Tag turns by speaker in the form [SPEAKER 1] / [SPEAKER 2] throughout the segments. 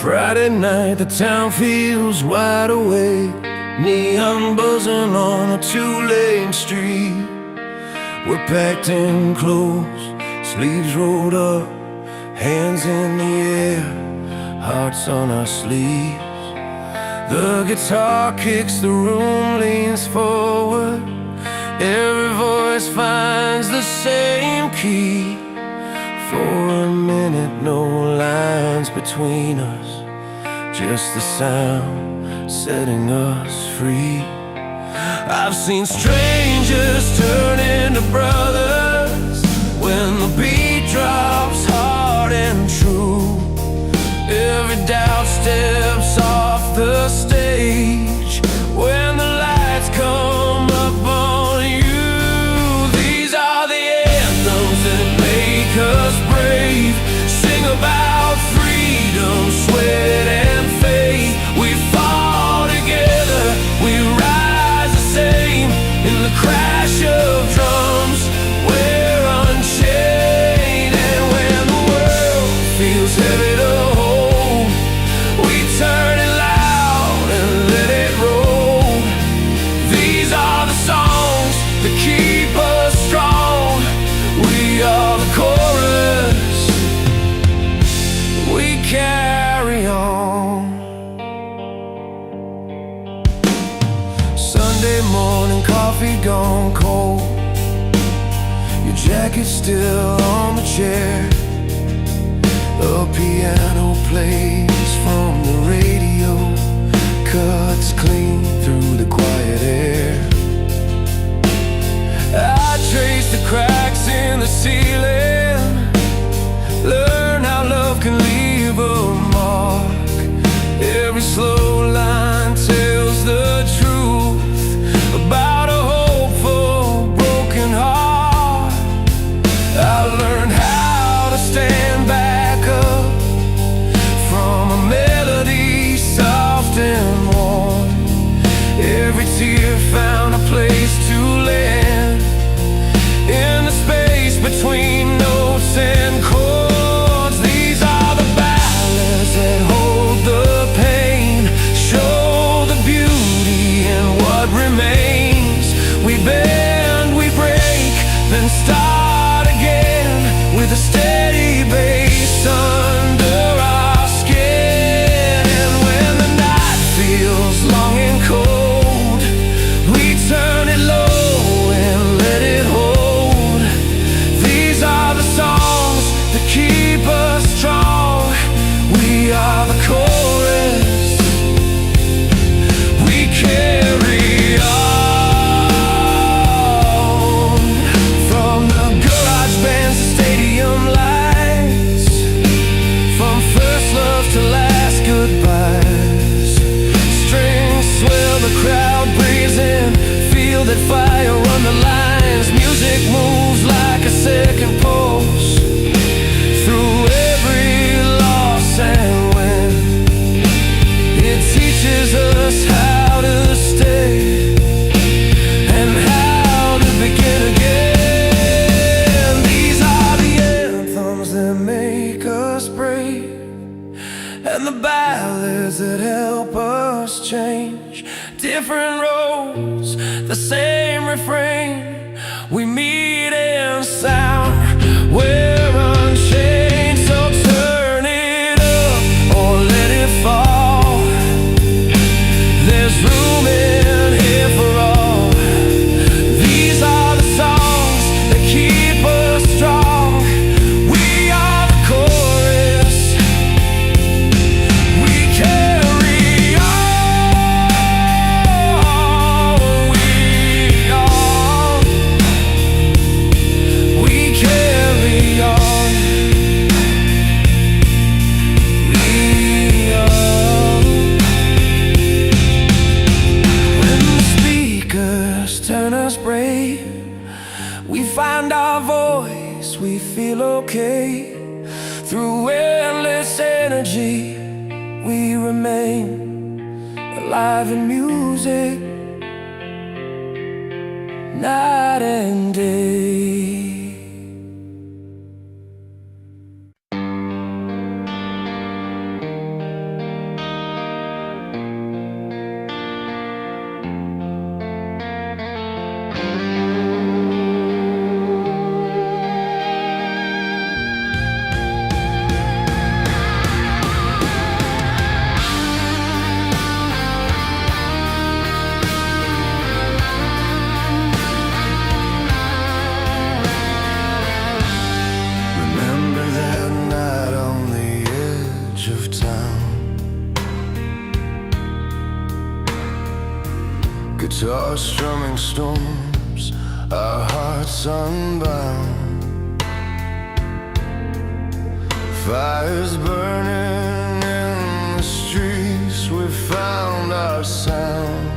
[SPEAKER 1] Friday night, the town feels wide awake. Neon buzzing on a two-lane street. We're packed in clothes, sleeves rolled up, hands in the air, hearts on our sleeves. The guitar kicks, the room leans forward. Every voice finds the same key. For a minute, no lines between us, just the sound setting us free. I've seen strangers turn into brothers when the beat drops hard and true. Every doubt steps off the stage when the lights come up on you. These are the anthems that make us brave. Sing about freedom, sweat and faith. We fall together, we rise the same. In the crash of drums, we're unchained. And when the world feels heavy to hold, we turn it loud and let it roll. These are the songs that keep us strong. We are the chorus, we carry on. Sunday morning, coffee gone cold. Your jacket's still on the chair. A piano plays from the radio, cuts clean through the quiet air. I trace the cracks in the ceiling, learn how love can leave a mark. Every slow line tells the truth about a hopeful broken heart. I learned how to stand back up from a melody soft and warm. Every tear found a place to land in the space between notes and chords. These are the ballads that hold the pain, show the beauty in what remains. We bend, we break, then start again with a steady bass under our skin. And when the night feels long and cold, we turn it low and let it hold. These are the songs that keep us strong. We are the chorus, we carry on. From the garage bands to stadium lights, from first love to last goodbyes. Strings swell, the crowd breathes in, feel that fire on the lines. Music moves like a second pulse through every loss and win. It teaches us how to stay and how to begin again. These are the anthems that make us brave, and the ballads that help us change. Different roads, the same refrain. We meet in sound, we're unchained. So turn it up or let it fall. There's room in here for all. These are the songs that keep us strong. We are the chorus, we carry on. We carry on. We are. When the speakers turn us brave, we find our voice, we feel okay. Through endless energy, we remain alive in music, night and day. guitar strumming storms, our hearts unbound. Fires burning in the streets, we found our sound.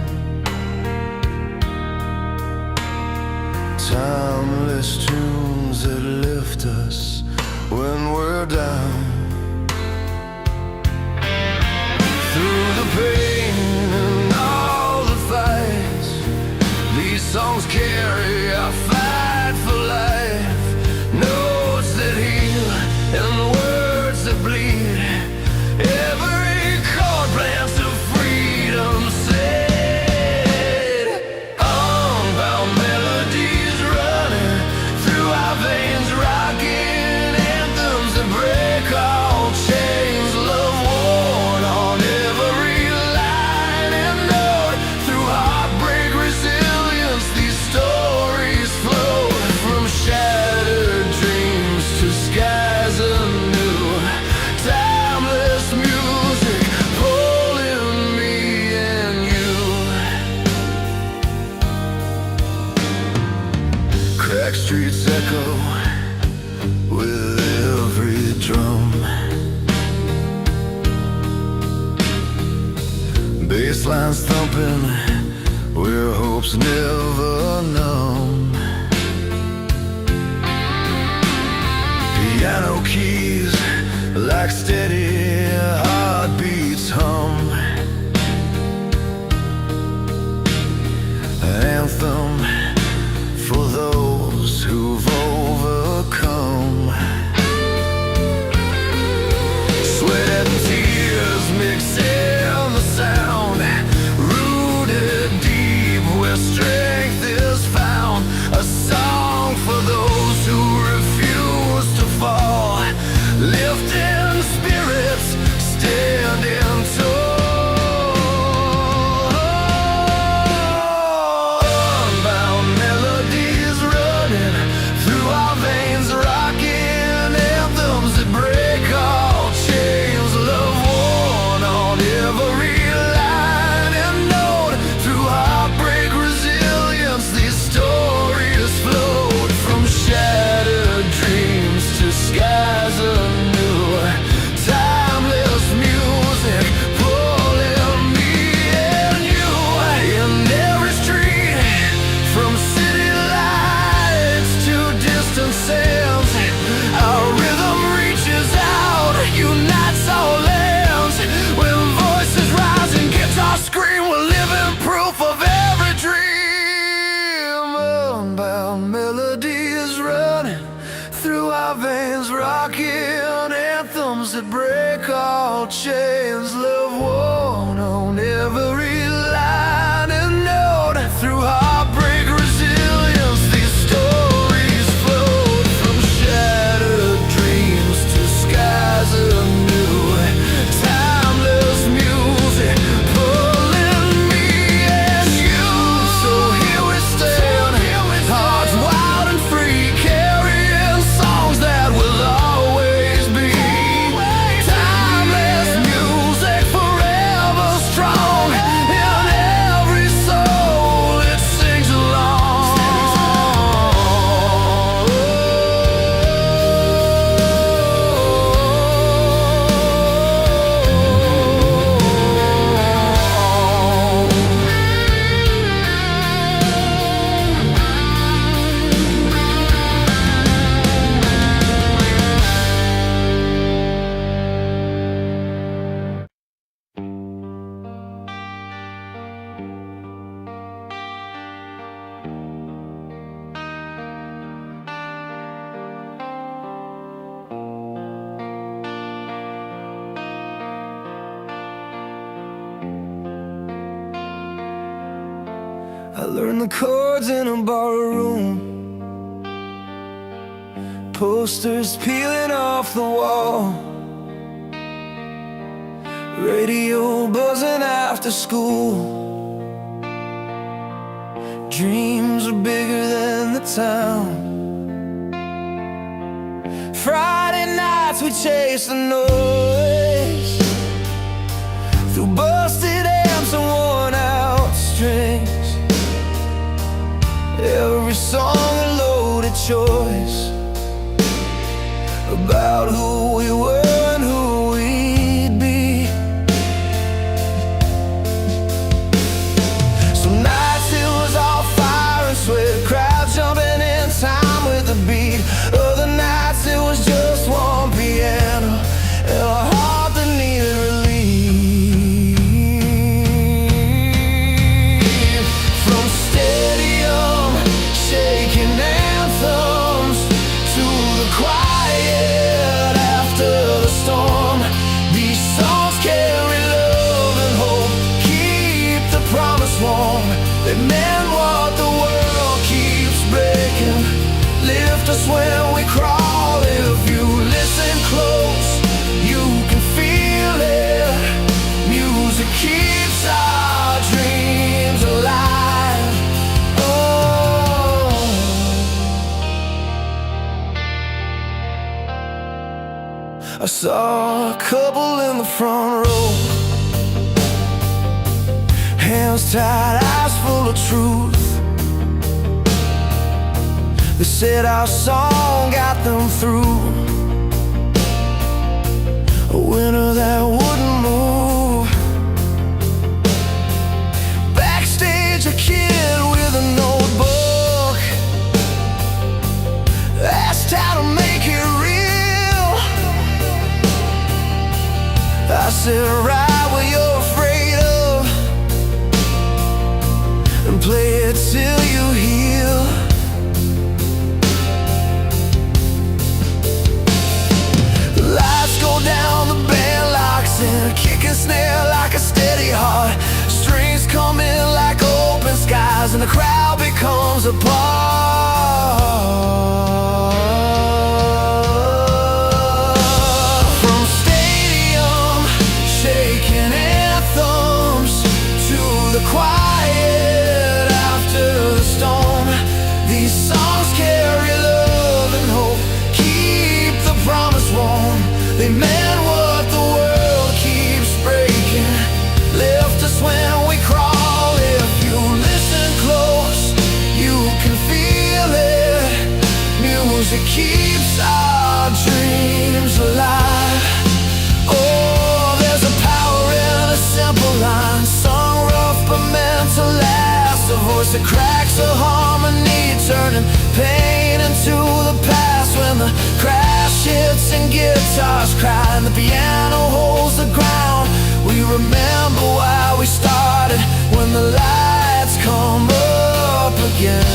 [SPEAKER 1] Timeless tunes that lift us when we're down. Through the pain and all the fights, these songs carry our fight for life. Notes that heal and words that bleed, every chord plants of freedom said. Unbound melodies running through our veins, rocking anthems that break all chains. Love worn on every line and note. Through heartbreak, resilience, these stories flow. From shattered dreams to skies anew, timeless music pulling me and you. Cracked streets echo with every drum, bass lines thumping where hope's never numb. Piano keys like steady heartbeats hum. An anthem for those who've overcome. Sweat and tears mix in the sound, rooted deep where strength is found. A song for those who refuse to fall, lifting spirits, standing tall. Unbound melodies running through our veins, rocking anthems that break all chains. Love worn on every line and note. Through heartbreak, resilience, these stories flowed. From shattered dreams to skies anew, timeless music pulling me and you. In every street, from city lights to distant sounds, our rhythm reaches out, unites all lands. When voices rise and guitars scream, we're living proof of every dream. Unbound melodies running through our veins, rocking anthems that break all chains. Love worn on every line and note. Through heartbreak, resilience, these stories flowed. From shattered dreams to skies anew, timeless music pulling me and you. So here we stand, hearts wild and free, carrying songs that will always be. Timeless music forever strong, in every soul it sings along. I learned the chords in a barroom, posters peeling off the wall, radio buzzing after school. Dreams are bigger than the town. Friday nights we chase the noise, through busted amps and worn out strings. choice about who we were and who we'd be. Some nights it was all fire and sweat, crowds jumping in time with the beat. Other nights it was just one piano and a heart that needed relief. From stadium shaking anthems to the quiet after the storm, these songs carry love and hope, keep the promise warm. They meant what the world keeps breaking, lift us when we crawl. If you listen close, you can feel it. Music keeps our dreams alive. Oh, I saw a couple in the front row, hands tied, eyes full of truth. They said our song got them through, a winter that wouldn't move. Backstage, a kid with a notebook asked how to make it real. I said, write what you're afraid of and play it till you heal. Go down, the band locks in, kick and snare like a steady heart. Strings come in like open skies, and the crowd becomes a part. From stadium shaking anthems to the quiet after the storm, these songs carry love and hope, keep the promise warm. They meant what the world keeps breaking, lift us when we crawl. If you listen close, you can feel it. Music keeps our dreams alive. Oh, there's a power in a simple line, sung rough but meant to last. A voice that cracks a harmony, turning pain into the past. When the crash hits and guitars cry and the piano holds the ground, we remember why we started when the lights come up again.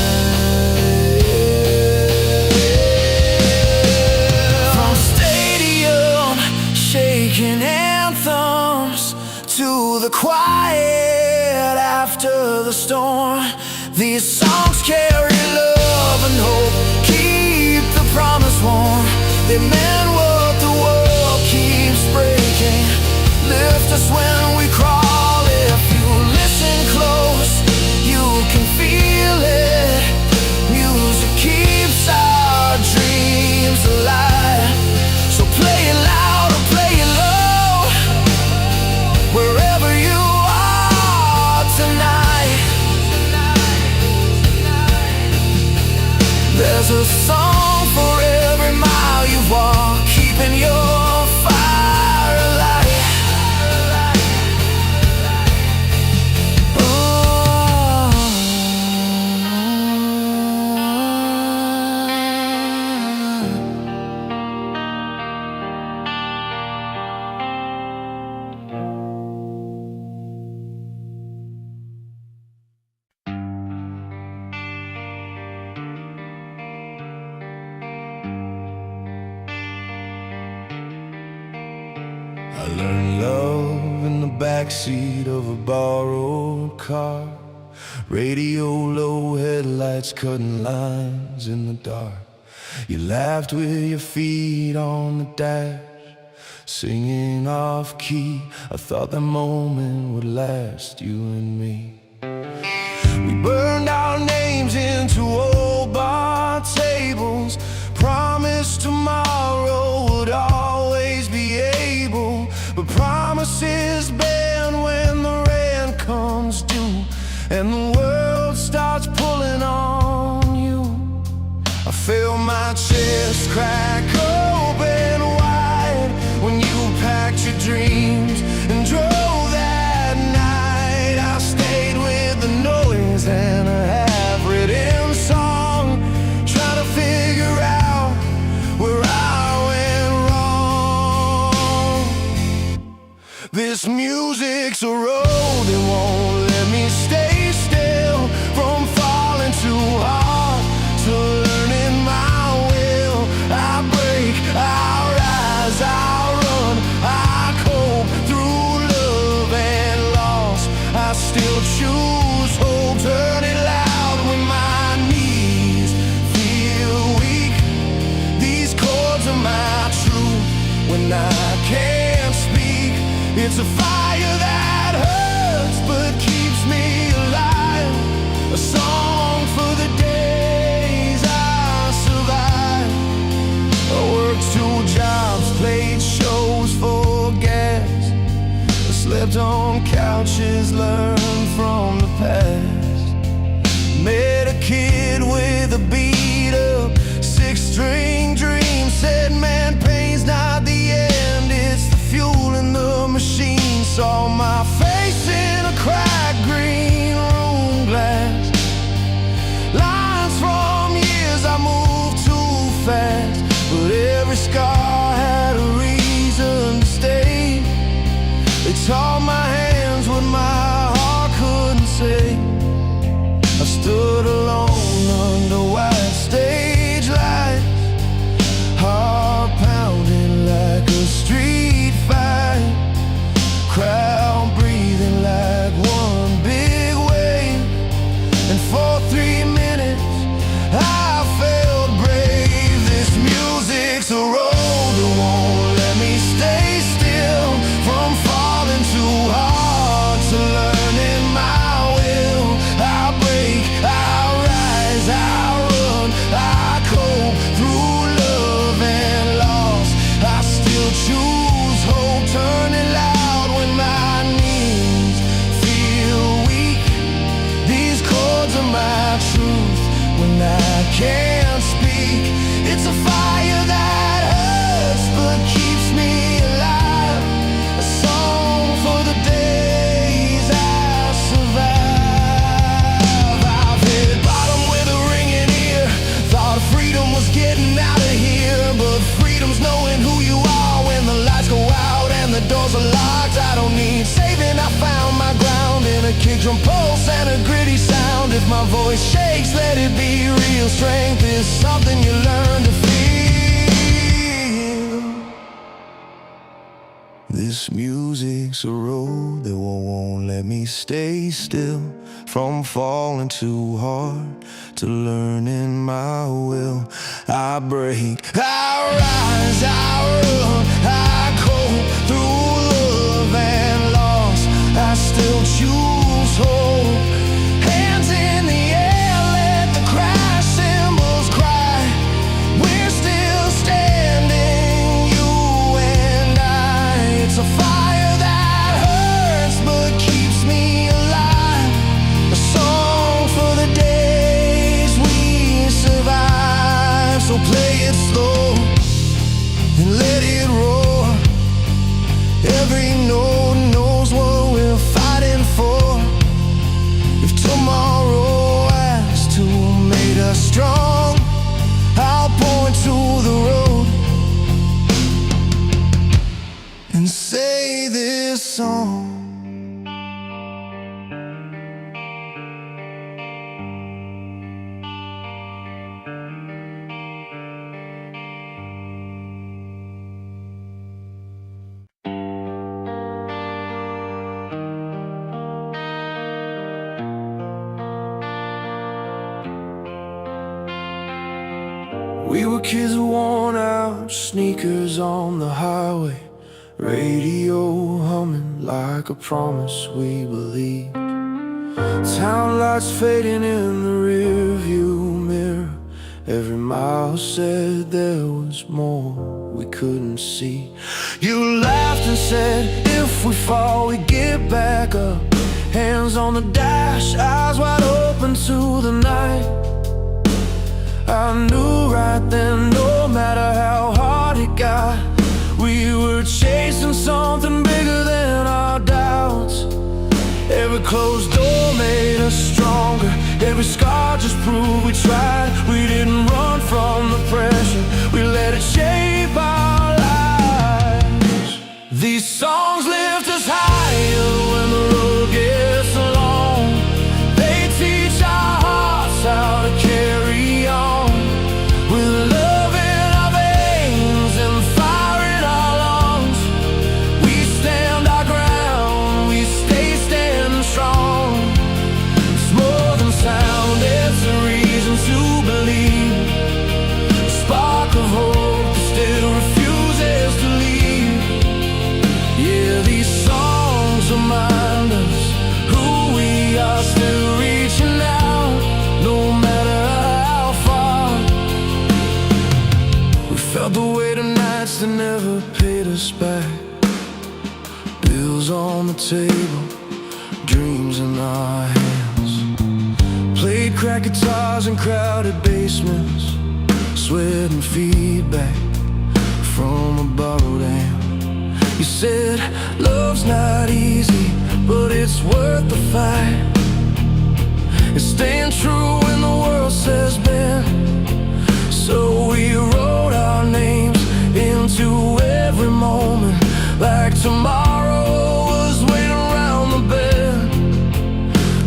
[SPEAKER 1] From stadium shaking anthems to the quiet after the storm, these songs carry love and hope, keep the promise warm. They meant what the world keeps breaking, lift us when we crawl. If you listen close, you can feel it. Music keeps our dreams alive. So play it loud or play it low, wherever you are tonight. There's a song for every mile you walk, keeping your fire alive. Oh. I learned love in the backseat of a borrowed car, radio low, headlights cutting lines in the dark. You laughed with your feet on the dash, singing off key. I thought that moment would last, you and me. We burned our names into old bar tables, promised tomorrow would always be able. But promises bend when the rent comes due and the world starts pulling on you. I feel crack open wide when you packed your dreams and drove that night. I stayed with the noise and a half-written song, trying to figure out where I went wrong. This music's a road that won't let me stay still, from falling too hard to learning my will. I break, I rise, I run, I cope through love and loss. I still choose hope, turn it loud when my knees feel weak. These chords are my truth when I can't speak. It's a fire that hurts but keeps me alive, a song for the days I survived. I worked 2 jobs, played shows for gas, I slept on couches, learned from the past. Met a kid with a beat-up 6-string dream, said man, pain's not the end, it's the fuel in the machine. Saw my face in a cracked green room glass, lines from years I moved too fast, but every scar had a reason to stay. They taught my hands what my heart couldn't say. I stood alone under white stage lights, heart pounding like a street fight, crowd breathing like one big wave. And for 3 minutes I felt brave. This music's a road that won't let me stay still, from falling too hard to learning my will. I break, I rise, I run, I cope through love and loss. I still choose hope, turn it loud when my knees feel weak. These chords are my truth when I can't speak. It's a fire that hurts but keeps me alive, a song for the days I survive. I've hit bottom with a ringing ear, thought freedom was getting out of here, but freedom's knowing who you are when the lights go out and the doors are locked. I don't need saving, I found my ground in a kick drum pulse and a gritty sound. If my voice shakes, let it be real. Strength is something you learn to feel. This music's a road that won't let me stay still, from falling too hard to learning my will. I break, I rise, I run, I cope through love and loss. I still choose hope. Hands in the air, let the crash cymbals cry. We're still standing, you and I. It's a fire that hurts but keeps me alive, a song for the days we survive. So play it slow and let it roar. Every note knows what we're fighting for. If tomorrow has to make us strong, I'll point to the road and say this song. We were kids worn out, sneakers on the highway, radio humming like a promise we believed. Town lights fading in the rearview mirror. Every mile said there was more we couldn't see. You laughed and said, if we fall, we get back up. Hands on the dash, eyes wide open to the night. I knew right then, no matter how hard it got. We were chasing something bigger than our doubts. Every closed door made us stronger. Every scar just proved we tried. We didn't run from the pressure, we let it shape our lives. These songs lift us higher when the road gets long. They teach our hearts how to carry on. With love in our veins and fire in our lungs, we stand our ground, we stay standing strong. It's more than sound, it's a reason to believe. A spark of hope that still refuses to leave. Yeah, these songs remind us who we are, still reaching out, no matter how far. We felt the weight of nights that never paid us back. Bills on the table, dreams in our hands. Played cracked guitars in crowded basements, sweat and feedback from a borrowed amp. You said love's not easy, but it's worth the fight. It's staying true when the world says bend. So we wrote our names into every moment, like tomorrow was waiting around the bend.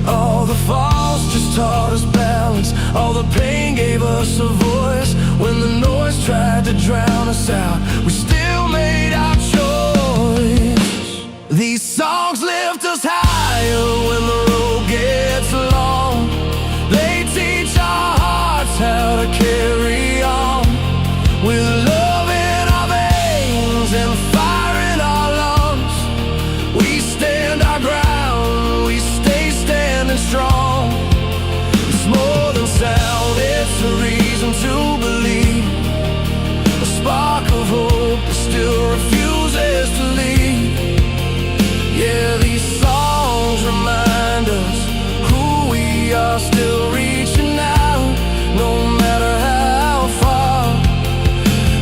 [SPEAKER 1] All the falls just taught us balance, all the pain gave us a voice. When the noise tried to drown us out, we still made our choice. These songs lift us higher when the road gets long. They teach our hearts how to carry on. With love in our veins and fire in our lungs, we stand our ground, we stay standing strong. It's more than sound, it's a reason to believe. A spark of hope that still refuses to leave. Yeah, these songs remind us who we are, still reaching out, no matter how far.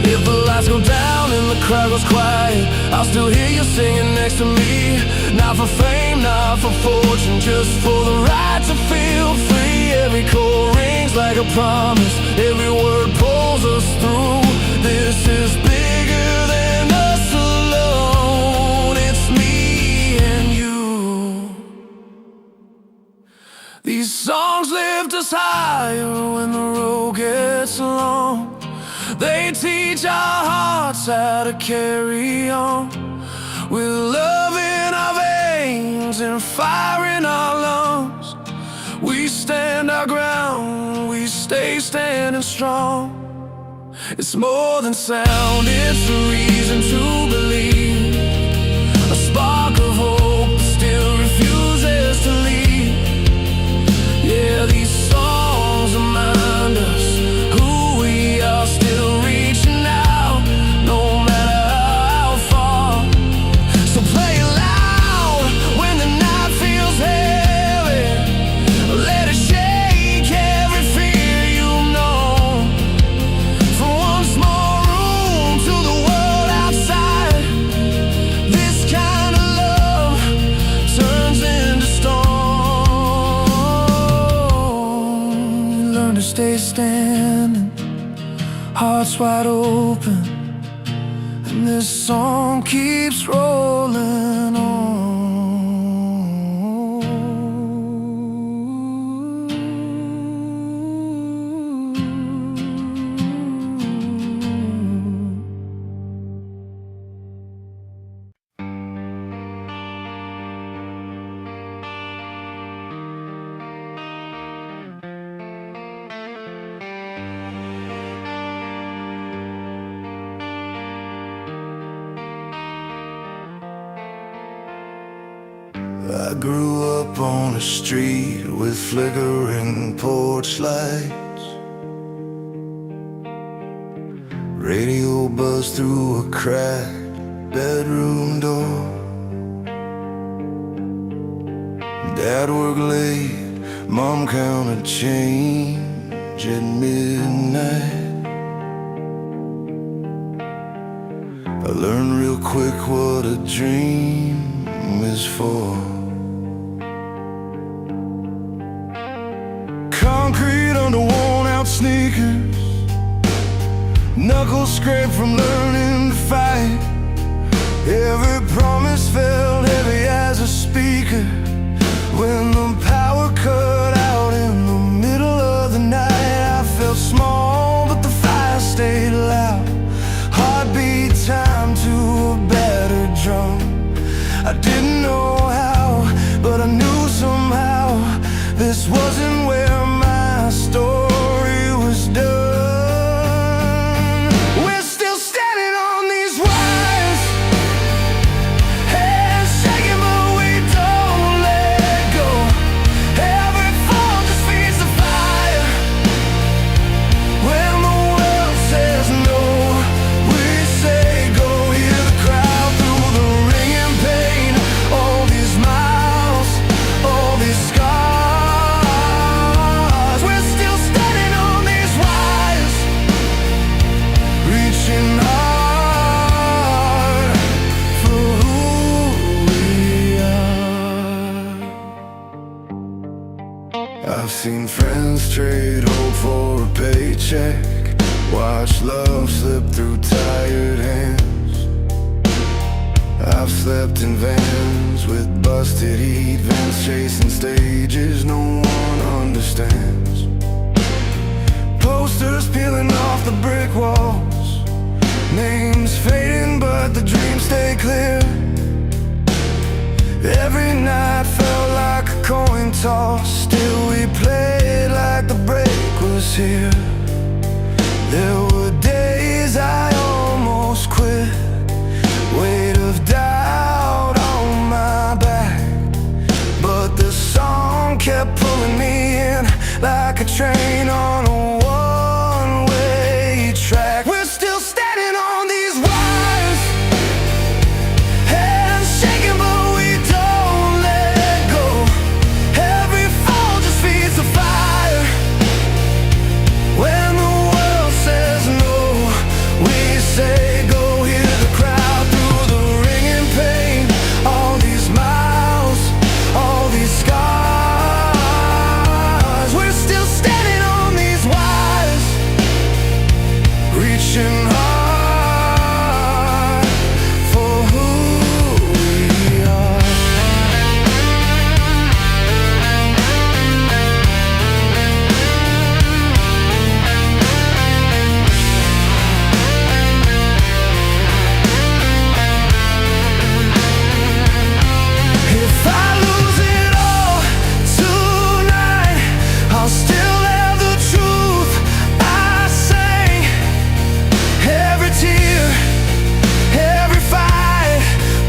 [SPEAKER 1] If the lights go down and the crowd goes quiet, I'll still hear you singing next to me. Not for fame, not for fortune, just for the right to feel free. Every chord rings like a promise, every word pulls us through. This is bigger than us alone, it's me and you. These songs lift us higher when the road gets long. They teach our hearts how to carry on. With love in our veins and fire in our lungs, we stand our ground, we stay standing strong. It's more than sound, it's a reason to believe. A spark of hope that still refuses to leave. Yeah, these songs remind us who we are, still reaching out, no matter how far. So play it loud when the night feels heavy. Let it shake every fear you know. From one small room to the world outside, this kind of love turns into storm. Learn to stay standing, hearts wide open, and this song keeps rolling on. I grew up on a street with flickering porch lights. Radio buzzed through a cracked bedroom door. Dad worked late, Mom counted change at midnight. learn real quick what a dream is for. Concrete under worn-out sneakers, knuckles scraped from learning to fight. Every promise felt heavy as a speaker when the power cut out in the middle of the night. I felt small, but the fire stayed loud. Heartbeat time to a battered drum. I didn't know how, but I knew somehow this wasn't where my story was done. We're still standing on these wires, hands shaking but we don't let go. Every fall just feeds the fire. When the world says no, we say go. Hear the crowd through the ringing pain. All these miles, all these scars. We're still standing on these wires, reaching hard for who we are. I've seen friends trade hope for a paycheck, watch love slip through tired hands. I've slept in vans with busted heat vents, chasing stages no one understands. Posters peeling off the brick walls, names fading but the dreams stay clear. Every night felt like a coin toss, still we played like the break was here. There were days I almost quit, weight of doubt on my back, but the song kept pulling me in like a train on a one-way track. We're still standing on these wires, hands shaking but we don't let go. Every fall just feeds the fire. When the world says no, we say go. Hear the crowd through the ringing pain. All these miles, all these scars. We're still standing on these wires, reaching hard for who we are. If I lose it all tonight, I'll still have the truth I sang. Every tear, every fight,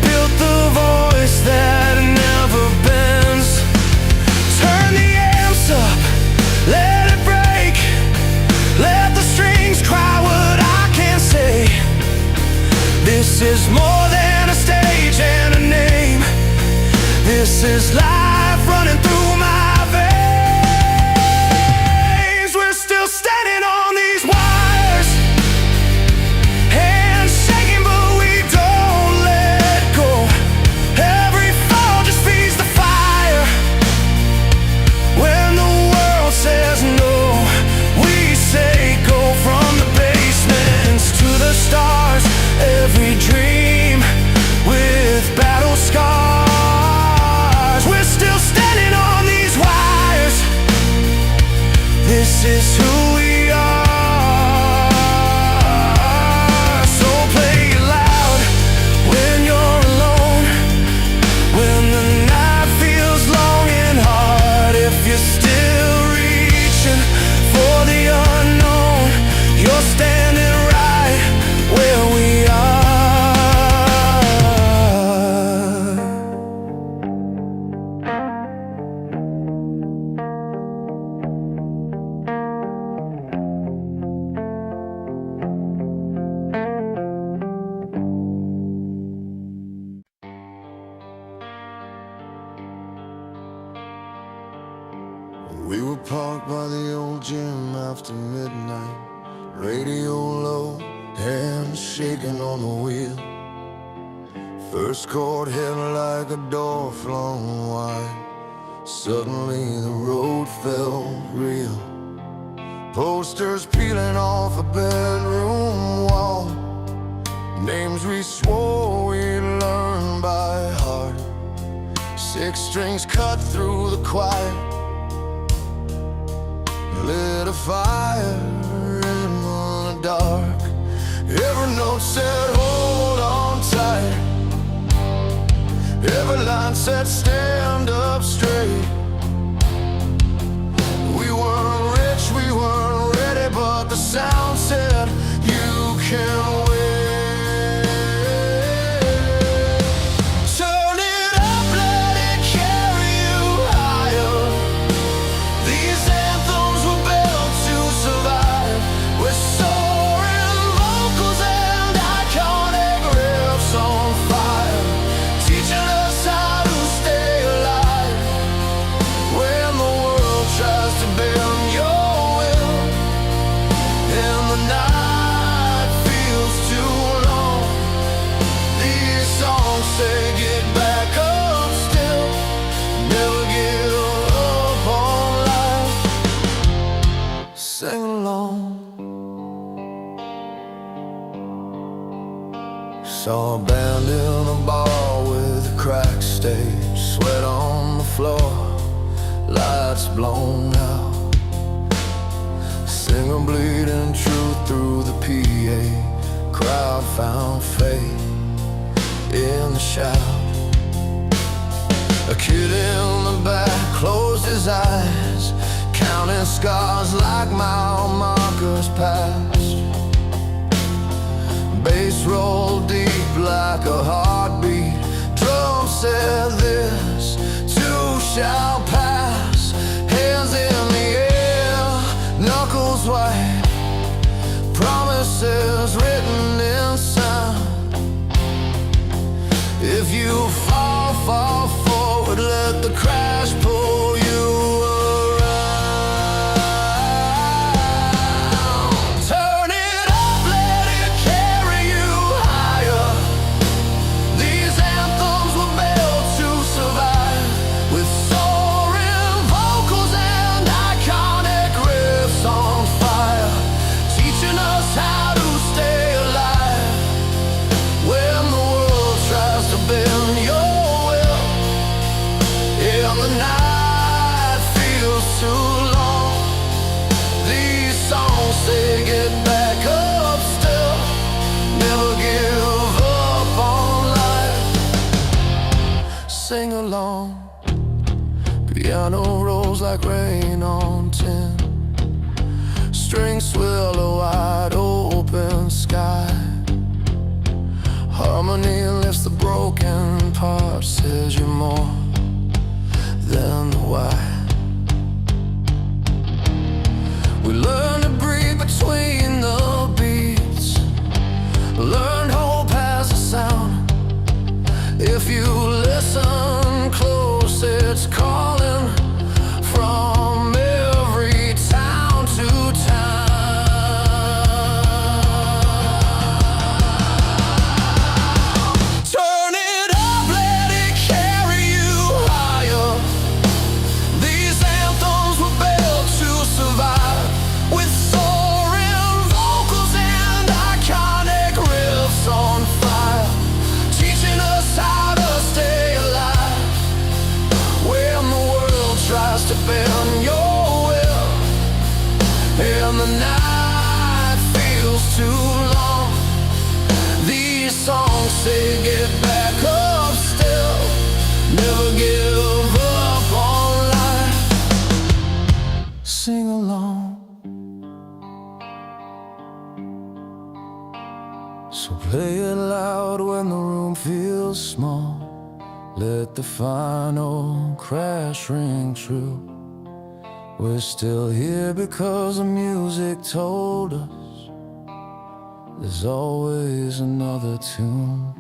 [SPEAKER 1] built the voice that never bends. Turn the amps up, let it break. Let the strings cry what I can't say. This is more than a stage and a name. This is life running through my veins. We're still standing on these wires, hands shaking but we don't let go. Every fall just feeds the fire. When the world says no, we say go. From the basements to the stars, every dream with battle scars. We're still standing on these wires. This is who we are. So play it loud when you're alone, when the night feels long and hard. If you're still reaching for the unknown, you're standing right where we are. We were parked by the old gym after midnight, radio low, hands shaking on the wheel. First chord hit like a door flung wide. Suddenly the road felt real. Posters peeling off a bedroom wall. Names we swore we'd learn by heart. 6 strings cut through the quiet, lit a fire in the dark. Every note said hold on tight. Every line said stand up straight. We weren't rich, we weren't ready, but the sound said you can wait. Turn it up, let it carry you higher. These anthems were built to survive, with soaring vocals and iconic riffs on fire, teaching us how to stay alive when the world tries to bend your will and the night feels too long. These songs say get back up still, never give up on life. Sing along. Saw a band in a bar with a cracked stage, sweat on the floor, lights blown out. Singer bleeding truth through the PA. Crowd found faith in the shout. A kid in the back closed his eyes, counting scars like mile markers past. Bass rolled deep like a heartbeat. Drum said this too shall pass. Hands in the air, knuckles white, promises written in sound. If you fall, fall forward, let the crash pull you around. Turn it up, let it carry you higher. These anthems were built to survive, with soaring vocals and iconic riffs on fire, teaching us how to stay alive when the world tries to bend your will and the night feels too long. These songs say get back up still, never give up on life. Sing along. Piano rolls like rain on tin. Strings swirl a wide open sky. Harmony lifts the broken parts, says you're more than the why. We learn to breathe between the beats, learned hope has a sound. If you listen close, it's calling from every town to town. Turn it up, let it carry you higher. These anthems were built to survive, with soaring vocals and iconic riffs on fire, teaching us how to stay alive when the world tries to bend your will and the night feels too long. These songs say get back up still, never give up on life. Sing along. So play it loud when the room feels small. Let the final crash ring true. We're still here because the music told us there's always another tune.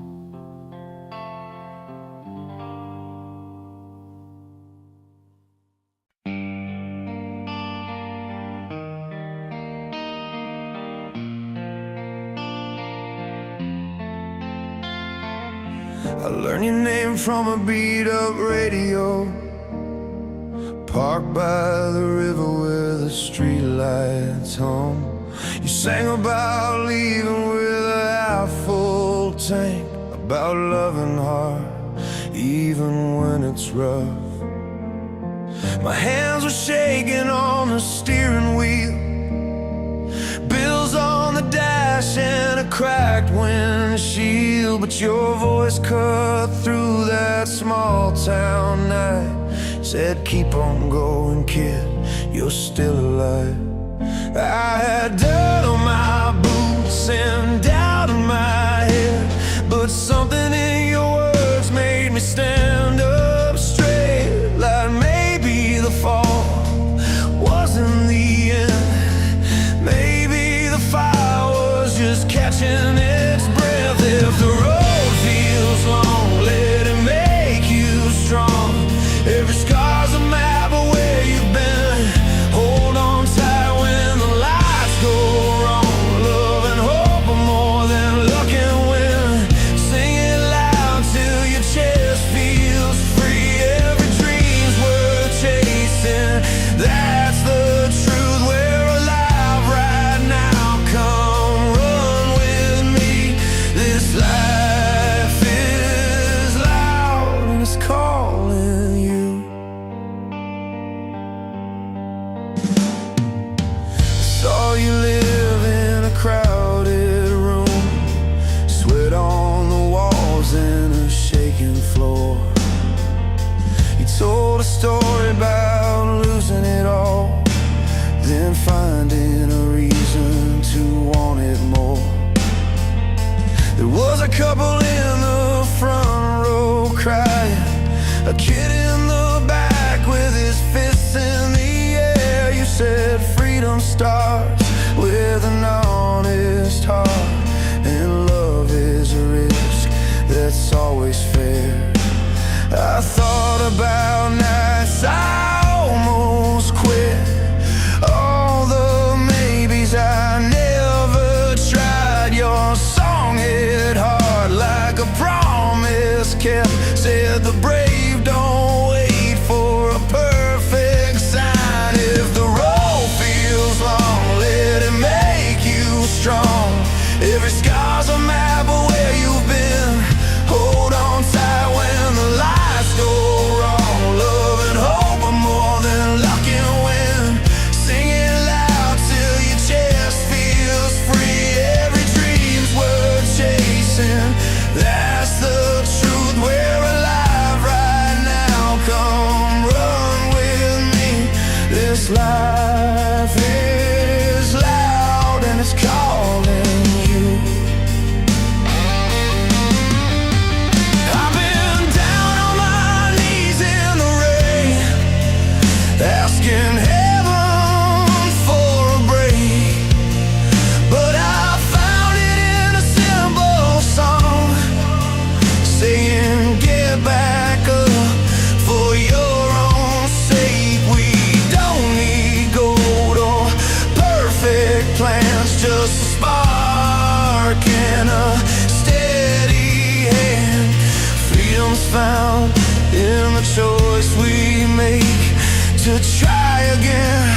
[SPEAKER 1] I learned your name from a beat-up radio, parked by the river where the streetlights hum. You sang about leaving with a half-full tank, about loving hard even when it's rough. My hands were shaking on the steering wheel, bills on the dash and a cracked windshield. But your voice cut through that small town night, said keep on going kid, you're still alive. I had dirt on my boots and doubt in my head, but something in your words made me stand up straight. Like maybe the fall wasn't the end, maybe the fire was just catching its breath. If the road feels long, let it make you strong. Every scar's a map of where you've been. Hold on tight when the lights go wrong. Love and hope are more than luck and win. Sing it loud till your chest feels free. Every dream's worth chasing, that's the truth. We're alive right now, come run with me. This life is loud and it's calling you. Saw you live in a crowded room, sweat on the walls and a shaking floor. You told a story about losing it all, then finding a reason to want it more. There was a couple in the front row crying, a kid in the back with his fists in the air. You said freedom starts with an honest heart, and love is a risk that's always fair. I thought about nights I almost quit, all the maybes I never tried. Your song hit hard like a promise kept, said the brave don't wait for a perfect sign. If the road feels long, let it make you strong. Every scar's a map of where you've been. Hold on tight when the lights go wrong. Love and hope are more than luck and win. Sing it loud till your chest feels free. Every dream's worth chasing, that's the truth. We're alive right now, come run with me. This life is loud and it's calling you. I've been down on my knees in the rain, asking heaven for a break, but I found it in a simple song, saying get back up for your own sake. We don't need gold or perfect plans, just a spark and a steady hand. Freedom's found in the choice we make, to try again,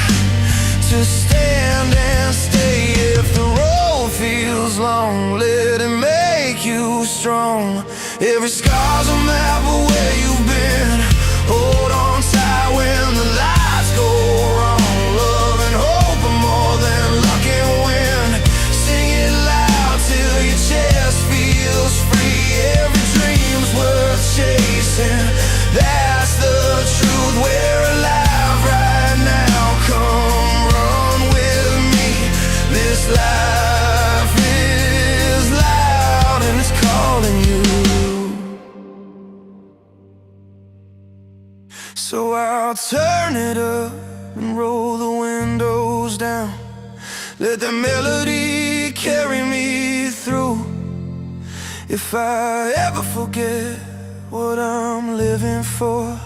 [SPEAKER 1] to stand and stay. If the road feels long, let it make you strong. Every scar's a map of where you've been. Hold on tight when the lights go wrong. Love and hope are more than luck and win. Sing it loud till your chest feels free. Every dream's worth chasing, that's the truth. We're alive right now, come run with me. This life is loud and it's calling you. So I'll turn it up and roll the windows down, let the melody carry me through. If I ever forget what I'm living for,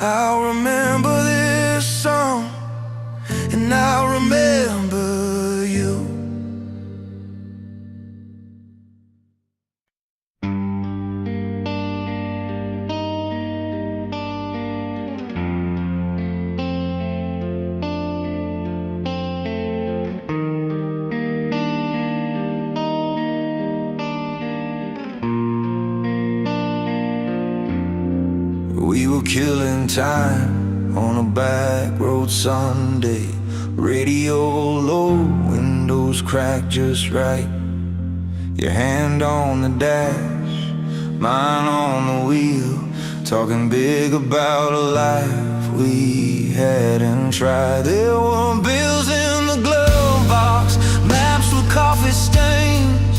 [SPEAKER 1] I'll remember this song and I'll remember you. were killing time on a back road Sunday. Radio low, windows cracked just right. Your hand on the dash, mine on the wheel, talking big about a life we hadn't tried. There were bills in the glove box, maps with coffee stains,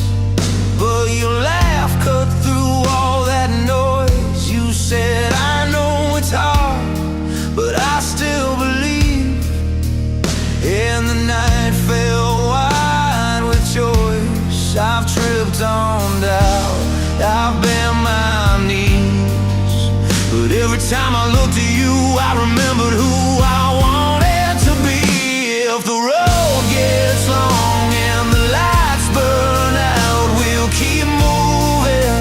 [SPEAKER 1] but your laugh cut through all that noise. You said, I know it's hard, but I still believe. And the night fell wide with choice. I've tripped on doubt, I've bent my knees, but every time I looked at you, I remembered who I wanted to be. If the road gets long and the lights burn out, we'll keep moving,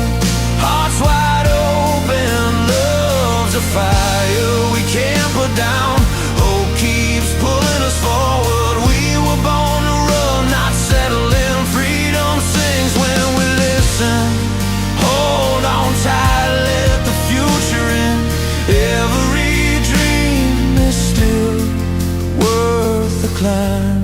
[SPEAKER 1] hearts wide open. Love's a fire we can't put down. Hope keeps pulling us forward. We were born to run, not settling. Freedom sings when we listen. Hold on tight, let the future in. Every dream is still worth the climb.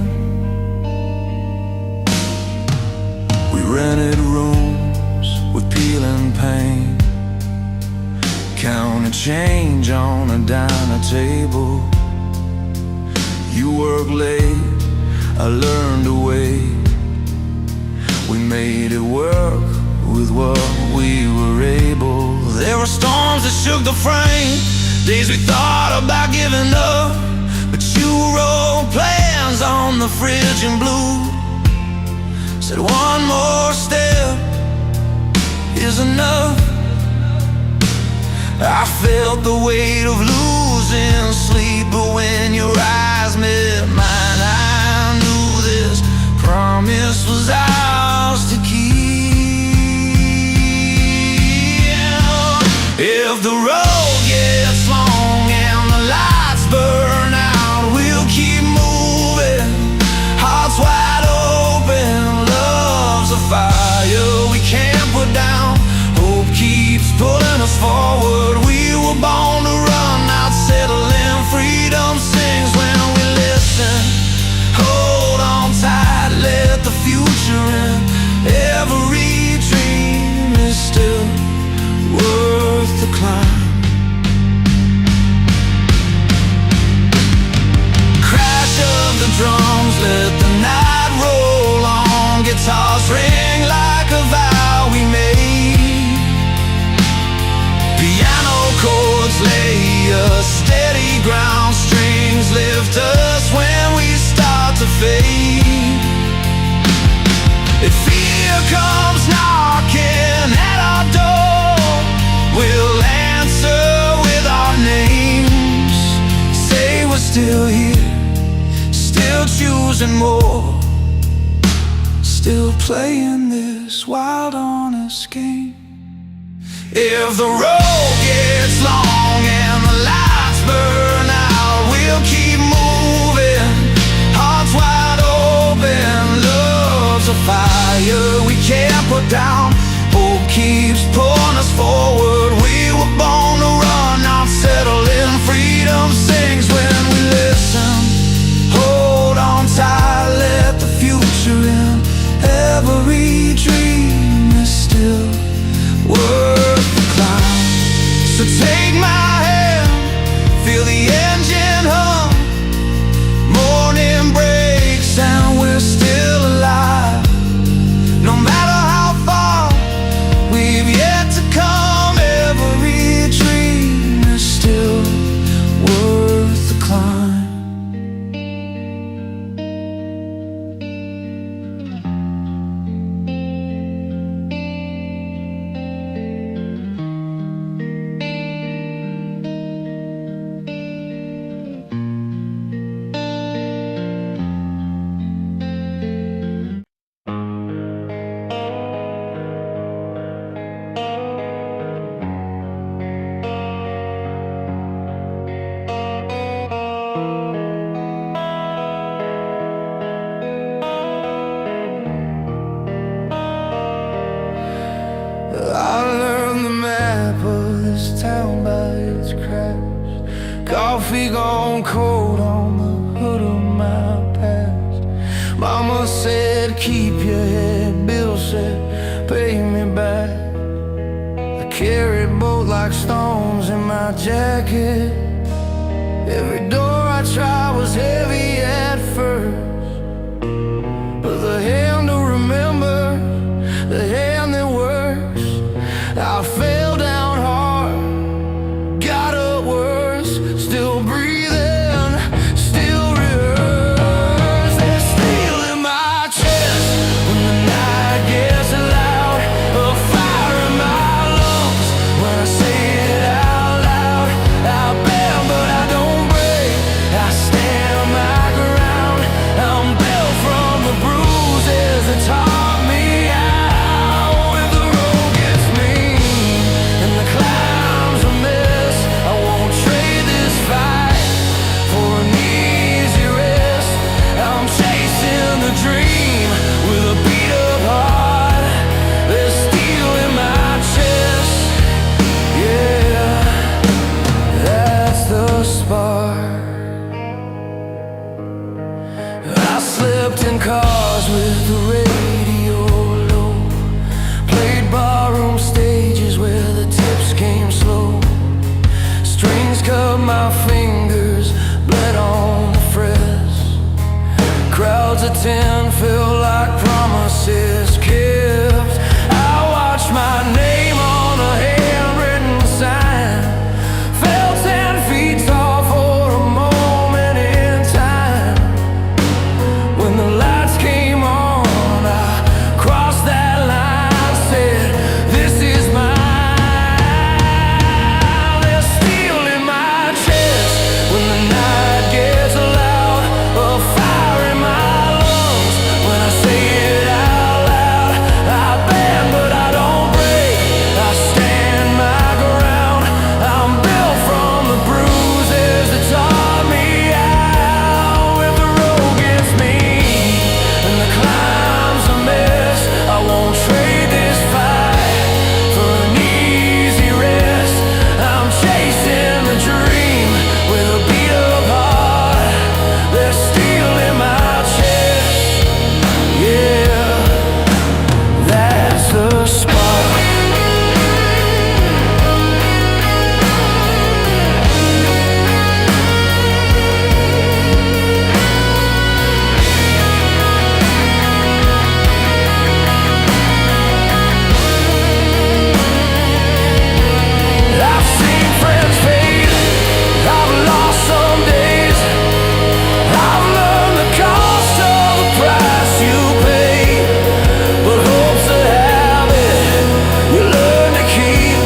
[SPEAKER 1] We rented rooms with peeling paint, counted change on a diner table. You work late, I learned to wait. We made it work with what we were able. There were storms that shook the frame, days we thought about giving up, but you wrote plans on the fridge in blue. Said one more step is enough. I felt the weight of losing sleep, but when your eyes met mine, I knew this promise was ours to keep. If the road gets long and the lights burn out, we'll keep moving, hearts wide open. Love's a fire we can't put down. Hope keeps pulling us forward. We were born to run, not settling. Freedom sings when we listen. Hold on tight, let the future in. Every dream is still worth the climb. Crash of the drums, let the night roll on. Guitars ring like a vow we made. Piano chords lay us steady ground. Strings lift us when we start to fade. If fear comes knocking at our door, we'll answer with our names. Say we're still here, still choosing more, still playing this wild honest game. If the road gets long and the lights burn out, we'll keep moving, hearts wide open. Love's a fire we can't put down. Hope keeps pulling us forward. We were born to run, not settling. Freedom sings when we listen. Hold on tight, let the future in. Every dream is still worth the climb. So take my hand, feel the engine hum. Morning breaks and we're still alive. No matter how far we've yet to come, every dream is still worth the climb. feet gone cold on the hood of my past. Mama said, keep your head, Bill said, pay me back. I carried both like stones in my jacket. Every door I tried was heavy at first, but the hand to remember, the hand that works. I fell down hard, got up worse, still breathing, still rehearse. There's steel in my chest when the night gets loud, a fire in my lungs when I say it out loud. I bend but I don't break, I stand my ground. I'm built from the bruises that taught me how. If the road gets mean and the climb's a mess, I won't trade this fight for an easy rest. I'm chasing the dream with a beat up heart. There's steel in my chest, yeah, that's the spark. I slept in cars with the radio low, played barroom stages where the tips came slow. Strings cut my fingers, bled on the frets. Crowds of 10 feel like promises kept. I watched my name on a handwritten sign, fell 10 feet tall for a moment in time. When the lights came on, I crossed that line, said, this is mine. There's steel in my chest when the night gets loud, a fire in my lungs when I say it out loud. I bend but I don't break, I stand my ground. I'm built from the bruises that taught me how. If the road gets mean and the climb's a mess, I won't trade this fight for an easy rest. I'm chasing the dream with a beat up heart. There's steel in my chest, yeah, that's the spark. I've seen friends fade, I've lost some days, I've learned the cost of the price you pay. But hope's a habit you learn to keep,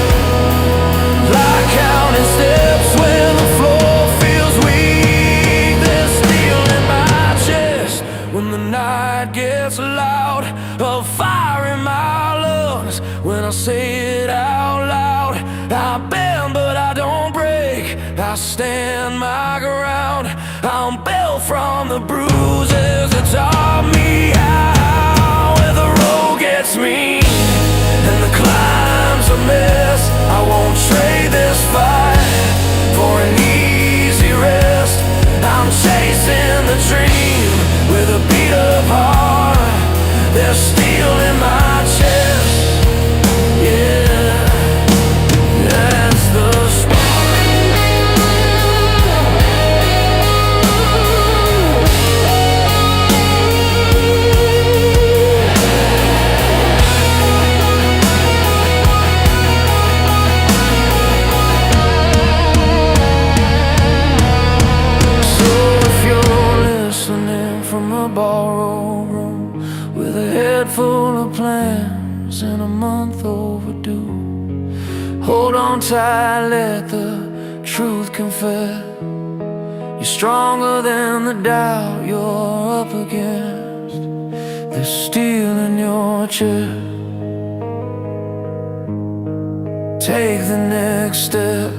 [SPEAKER 1] like counting steps when the floor feels weak. There's steel in my chest when the night gets loud, a fire in my lungs when I say it out loud. I bend but I don't break, I stand my ground. I'm built from the bruises that taught me how. If the road gets mean and the climb's a mess, I won't trade this fight for an easy rest. I'm chasing the dream with a beat up heart. There's steel in my chest, yeah, that's the spark. So if you're listening from a borrowed room with a head full of plans and a month overdue, hold on tight, let the truth confess. You're stronger than the doubt you're up against. There's steel in your chest. Take the next step.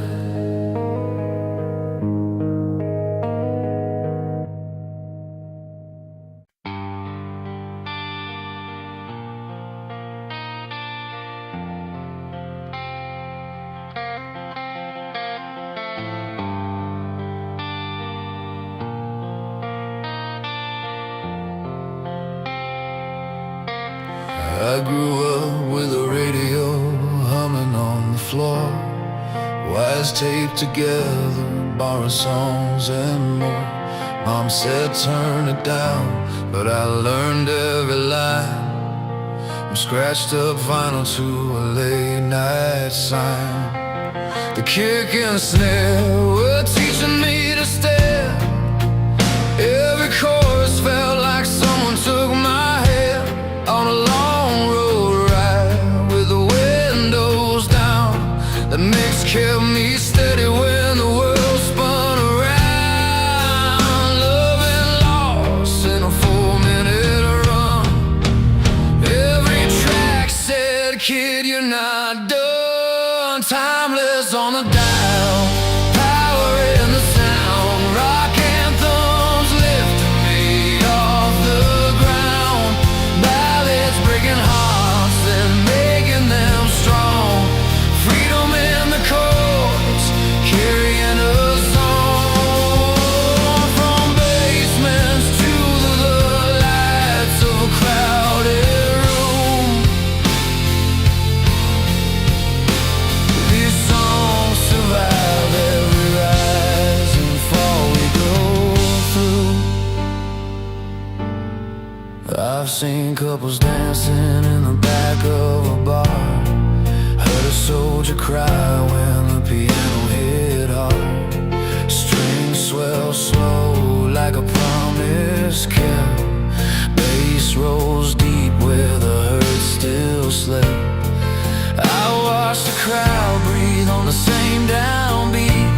[SPEAKER 1] floor, wires taped together, borrowed songs and more. Mom said turn it down, but I learned every line. From scratched up vinyl to a late night sign. The kick and snare were teaching me to stare. Every chorus felt like someone took my hand on a long road ride with the windows down. The mix kept me steady when the world spun around. Love and loss in a 4-minute run. Every track said, kid, you're not done. Timeless on the dial, power in the sound. Rock anthems lifting me off the ground. Ballads breaking hearts, then making them strong. Freedom in the chords, carrying us on. From basements to the lights of a crowded room. These songs survive every rise and fall we go through. I've seen couples dancing in the back of a bar. Heard a soldier cry when the piano hit hard. Strings swell slow like a promise kept. Bass rolls deep where the hurt still slept. I watched the crowd breathe on the same downbeat.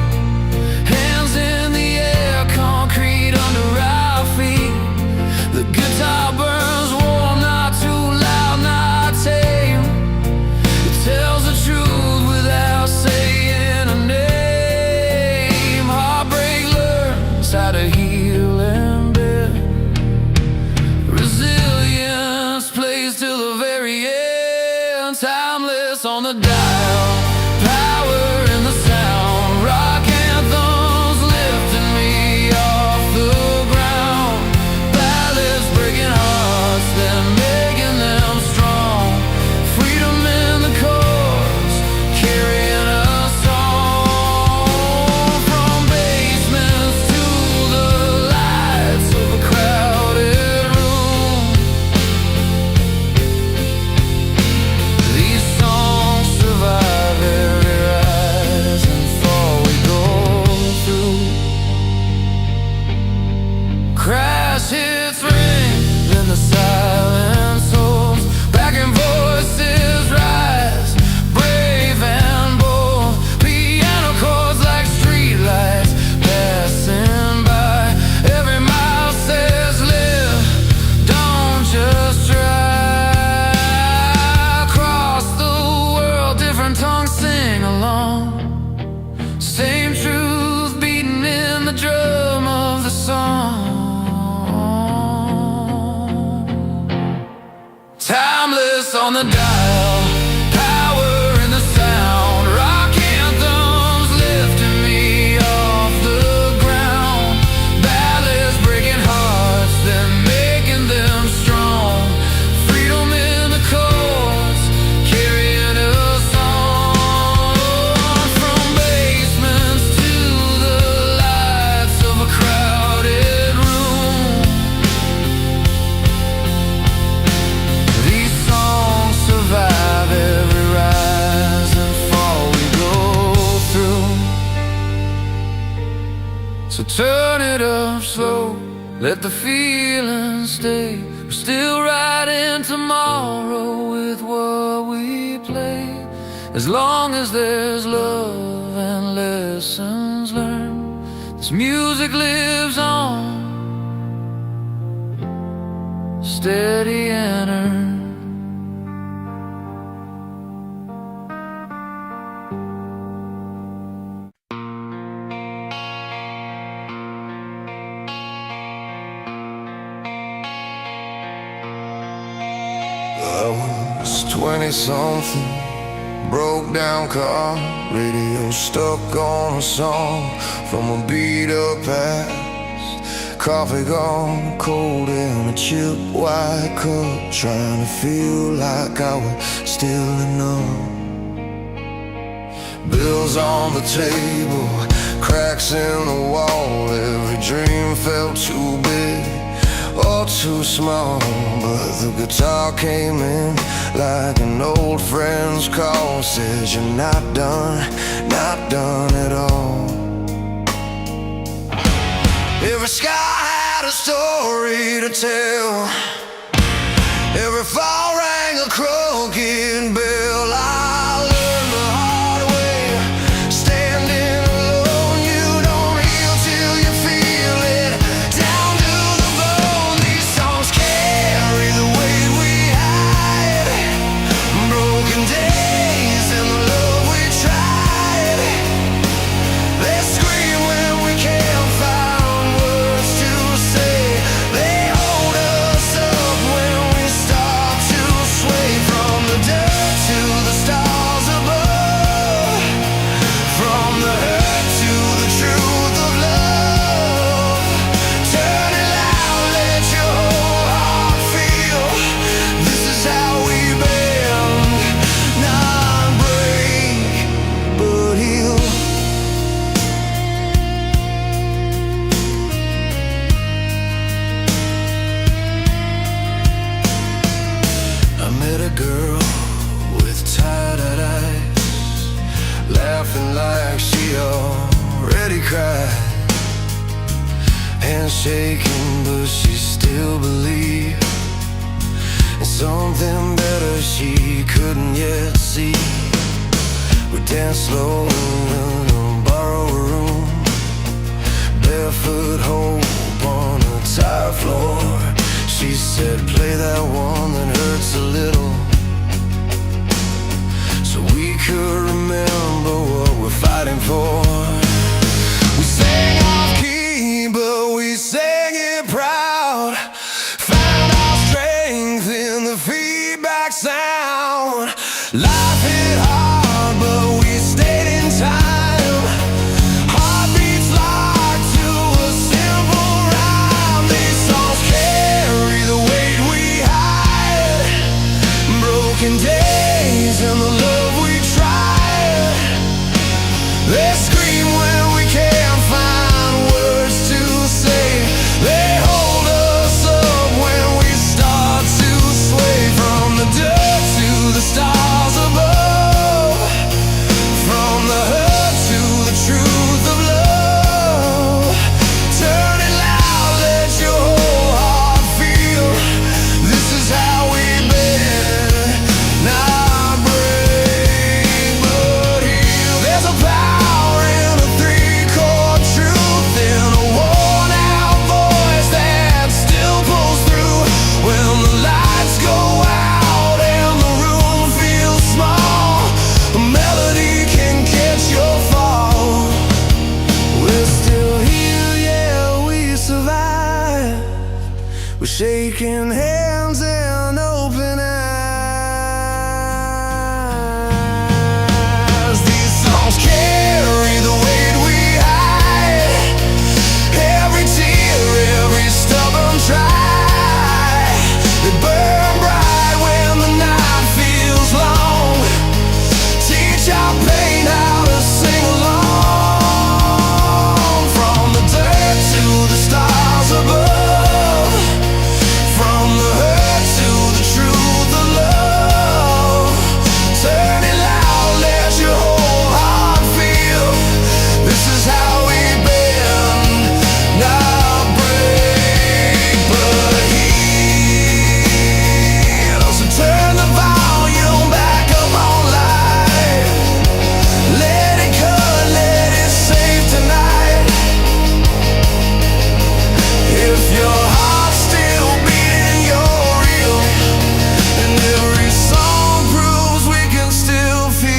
[SPEAKER 1] Hands in the air, concrete under our feet. The guitar burns warm, not too loud, not tame. It tells the truth without saying a name. Heartbreak learns how to heal and bear. Resilience plays till the very end. Timeless on the dial, power in the sound. Rock anthems lifting me off the ground. Ballads breaking hearts, then making them strong. Freedom in the chords, carrying us on. From basements to the lights of a crowded room. These songs survive every rise and fall we go through. Crash hits ring, then the silence holds. Backing voices rise, brave and bold. Piano chords like streetlights passing by. Every mile says live, don't just try. Across the world, different tongues sing along. Same truth beating in the drum of the song. Timeless on the dial, power in the sound. Rock anthems lifting me off the ground. Ballads breaking hearts, then making them strong. Freedom in the chords, carrying us on. From basements to the lights of a crowded room. These songs survive every rise and fall we go through. So turn it up slow, let the feeling stay. We're still riding tomorrow with what we play. As long as there's love and lessons learned, this music lives on, steady and earned. I was 20-something, broke down car, radio stuck on a song from a beat up past. Coffee gone cold in a chilled white cup, trying to feel like I was still enough. Bills on the table, cracks in the wall. Every dream felt too big or too small. But the guitar came in like an old friend's call. Says you're not done at all. Every sky had a story to tell. Every fall rang a crooked bell. I learned the hard way, standing alone. You don't heal till you feel it down to the bone. These songs carry the weight we hide, broken days and the love we tried. They scream when we can't find words to say. They hold us up when we start to sway. From the dirt to the stars above, from the hurt to the truth of love. Turn it loud, let your whole heart feel. This is how we bend, not break, but heal. I met a girl with tired eyes, laughing like she already cried. Hands shaking, but she still believed in something better she couldn't yet see. We danced slow in a borrowed room, barefoot hope on a tile floor. She said, play that one that hurts a little, so we could remember what we're fighting for. We sang off key, but we sang it proud. Found our strength in the feedback sound. Life hit hard, but we stayed in time. Heartbeats locked to a simple rhyme. These songs carry the weight we hide, broken days and the love we tried. They scream when we can't find words to say. They hold us up when we start to sway. From the dirt to the stars above, from the hurt to the truth of love. Turn it loud, let your whole heart feel. This is how we bend, not break, but heal. There's a power in a three-chord truth, in a worn-out voice that still pulls through. When the lights go out and the room feels small, a melody can catch your fall. We're still here, yeah, we survive. We're shaking hands and open eyes. These songs carry the weight we hide, every tear, every stubborn try. They burn bright when the night feels long. Teach our pain how to sing along. From the dirt to the stars above, from the hurt to the truth of love. Turn it loud, let your whole heart feel. This is how we bend, not break, but heal. So turn the volume back up on live. Let it cut, let it save tonight. If your heart's still beating, you're real. And every song proves we can still feel.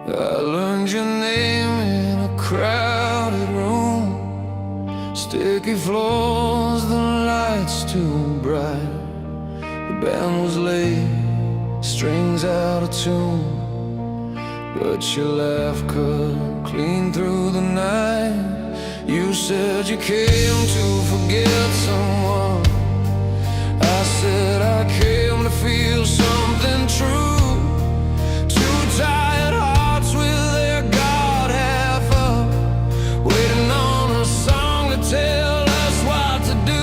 [SPEAKER 1] I learned your name in a crowded room, sticky floors, the too bright. The band was late, strings out of tune, but your laugh cut clean through the night. You said you came to forget someone. I said I came to feel something true. Two tired hearts with their guard half up, waiting on a song to tell us what to do.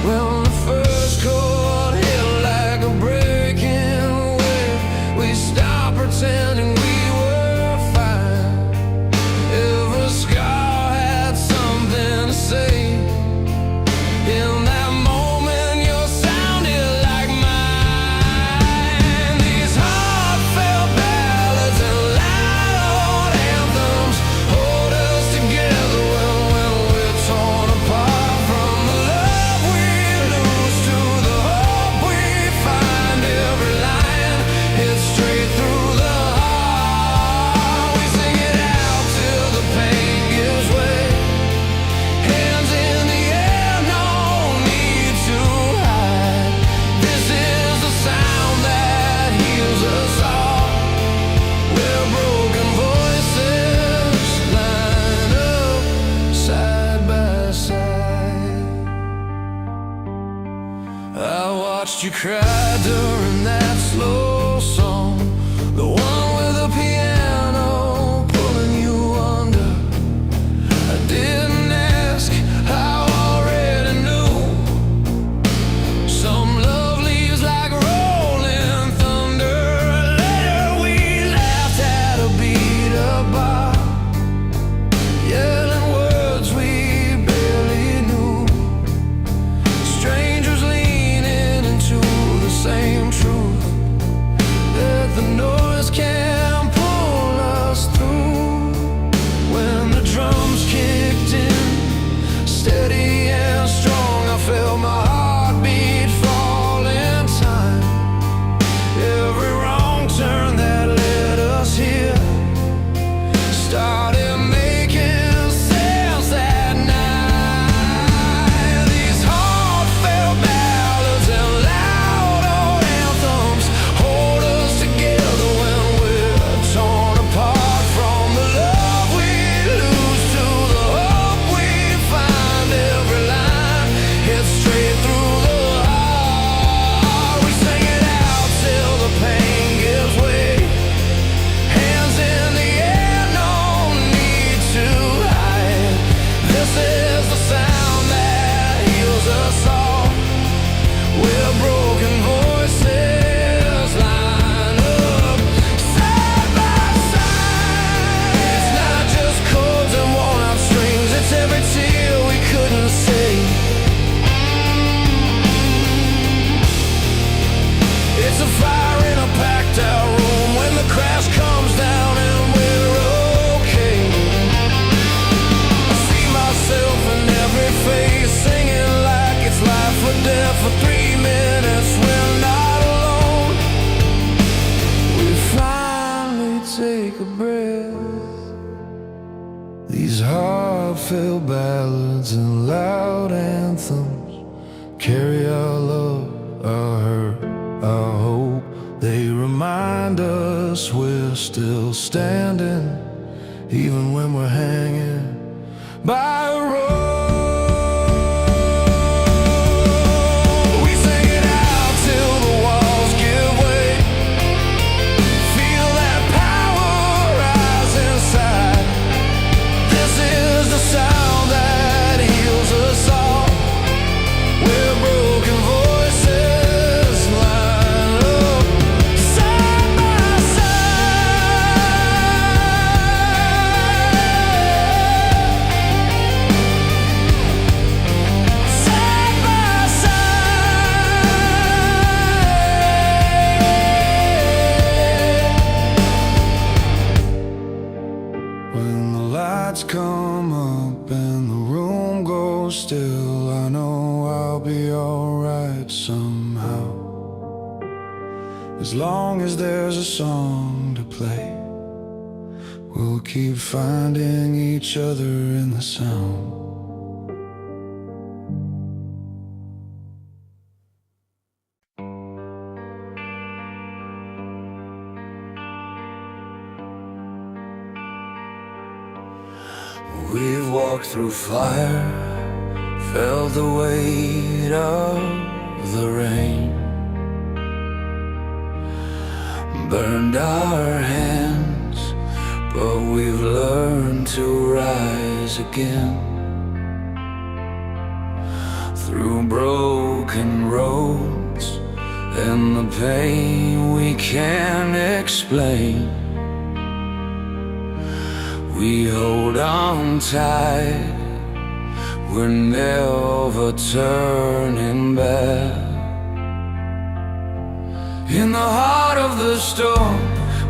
[SPEAKER 1] When the first chord hit like a breaking wave, we stopped pretending we were fine. Every scar had something to say. In that moment you sounded like mine. These heartfelt ballads and loud anthems hold us together when we're torn apart. From the love we lose to the hope we find, every line hits straight through the heart. We sing it out till the pain gives way. Hands in the air, no need to hide. This is the sound that heals us all. We're broken voices line up side by side. I watched you cry during that slow song, the one with the piano pulling you under. I didn't ask, I already knew. Some love leaves like rolling thunder. Later we laughed at a beat up bar, yelling words we barely knew. Strangers leaning into the same truth, that the noise can pull us through. When the drums kicked in, steady and strong, I felt my heartbeat fall in time. Every wrong turn that led us here started making sense that night. These heartfelt ballads and loud old anthems hold us together when we're torn apart. From the love we lose to the hope we find, every line hits straight through the heart. We sing it out till the pain gives way. Hands in the air, no need to hide. This is the sound that heals us all. We're broken voices line up side by side. It's not just chords and worn out strings, it's every tear we couldn't say. It's a fire in a packed out room when the crash comes down and we're okay. I see myself in every face, singing like it's life or death. For 3 minutes we're not alone. We finally take a breath. These heartfelt ballads and loud anthems carry our love, our hurt, our hope. They remind us we're still standing, even when we're hanging by a rope. We sing it out till the walls give way. Feel that power rise inside. This is the sound that heals us all. We're broken voices line up side by come up and the room goes still, I know I'll be alright somehow. As long as there's a song to play, we'll keep finding each other in the sound. through fire, felt the weight of the rain, burned our hands, but we've learned to rise again. Through broken roads and the pain we can't explain, we hold on tight, we're never turning back. In the heart of the storm,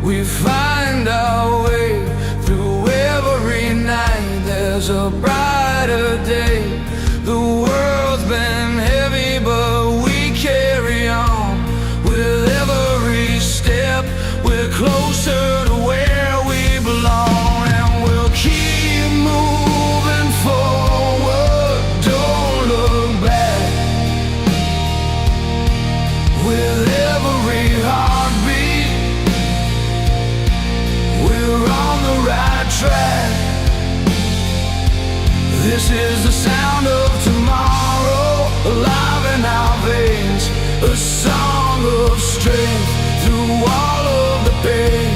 [SPEAKER 1] we find our way. Through every night, there's a brighter day. The world's been heavy, but we carry on. With every step, we're closer to where we belong. And we'll keep moving forward, don't look back. With every heartbeat, we're on the right track. This is the sound of tomorrow, alive in our veins, a song of strength through all of the pain.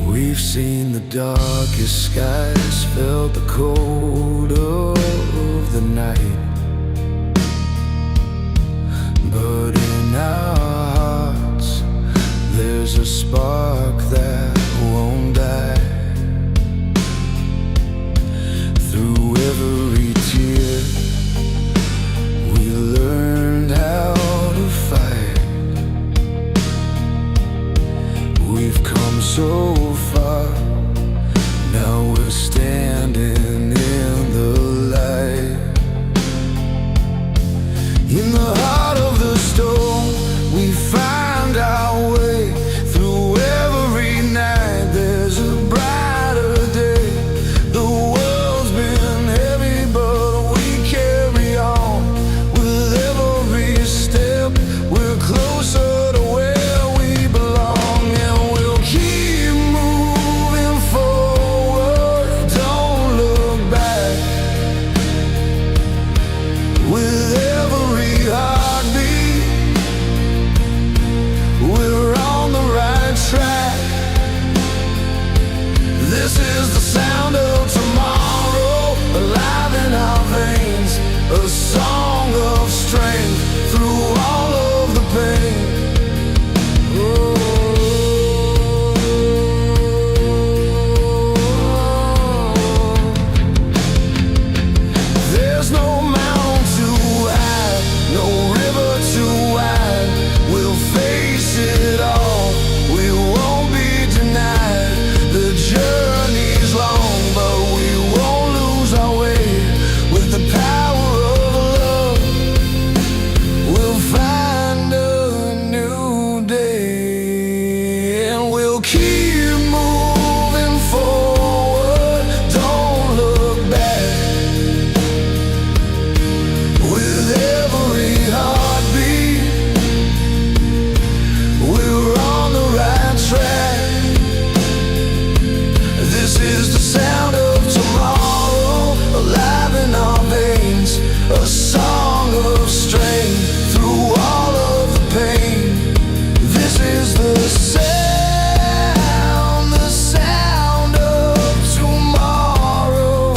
[SPEAKER 1] We've seen the darkest skies, felt the cold of the night, but in our hearts there's a spark that won't die. Through every tear, we learned how to fight. We've come so far, now we're standing in the light. In the heart of the storm, we find our way. Through every night, there's a brighter day. The world's been heavy, but we carry on. With every step, we're closer to where we belong. And we'll keep moving forward, don't look back. With every heartbeat, we're on the right track. This is the sound of tomorrow, alive in our veins, a song of strength through all of the pain. There's no mountain too high, no river too wide. We'll face it all, we won't be denied. The journey's long, but we won't lose our way. With the power of love, we'll find a new day. And we'll keep moving forward, don't look back. With every heartbeat, we're on the right track. This is the sound of tomorrow, alive in our veins, a song of strength through all of the pain. This is the sound of tomorrow,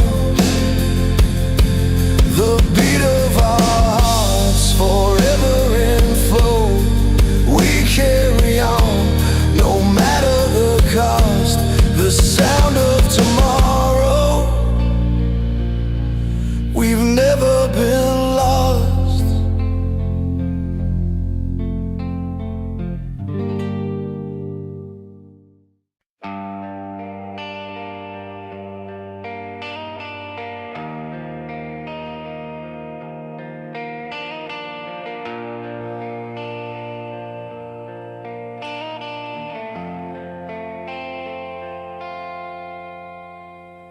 [SPEAKER 1] the beat of our hearts forever in flow. We carry on, no matter the cost. The sound of tomorrow, we've never been lost.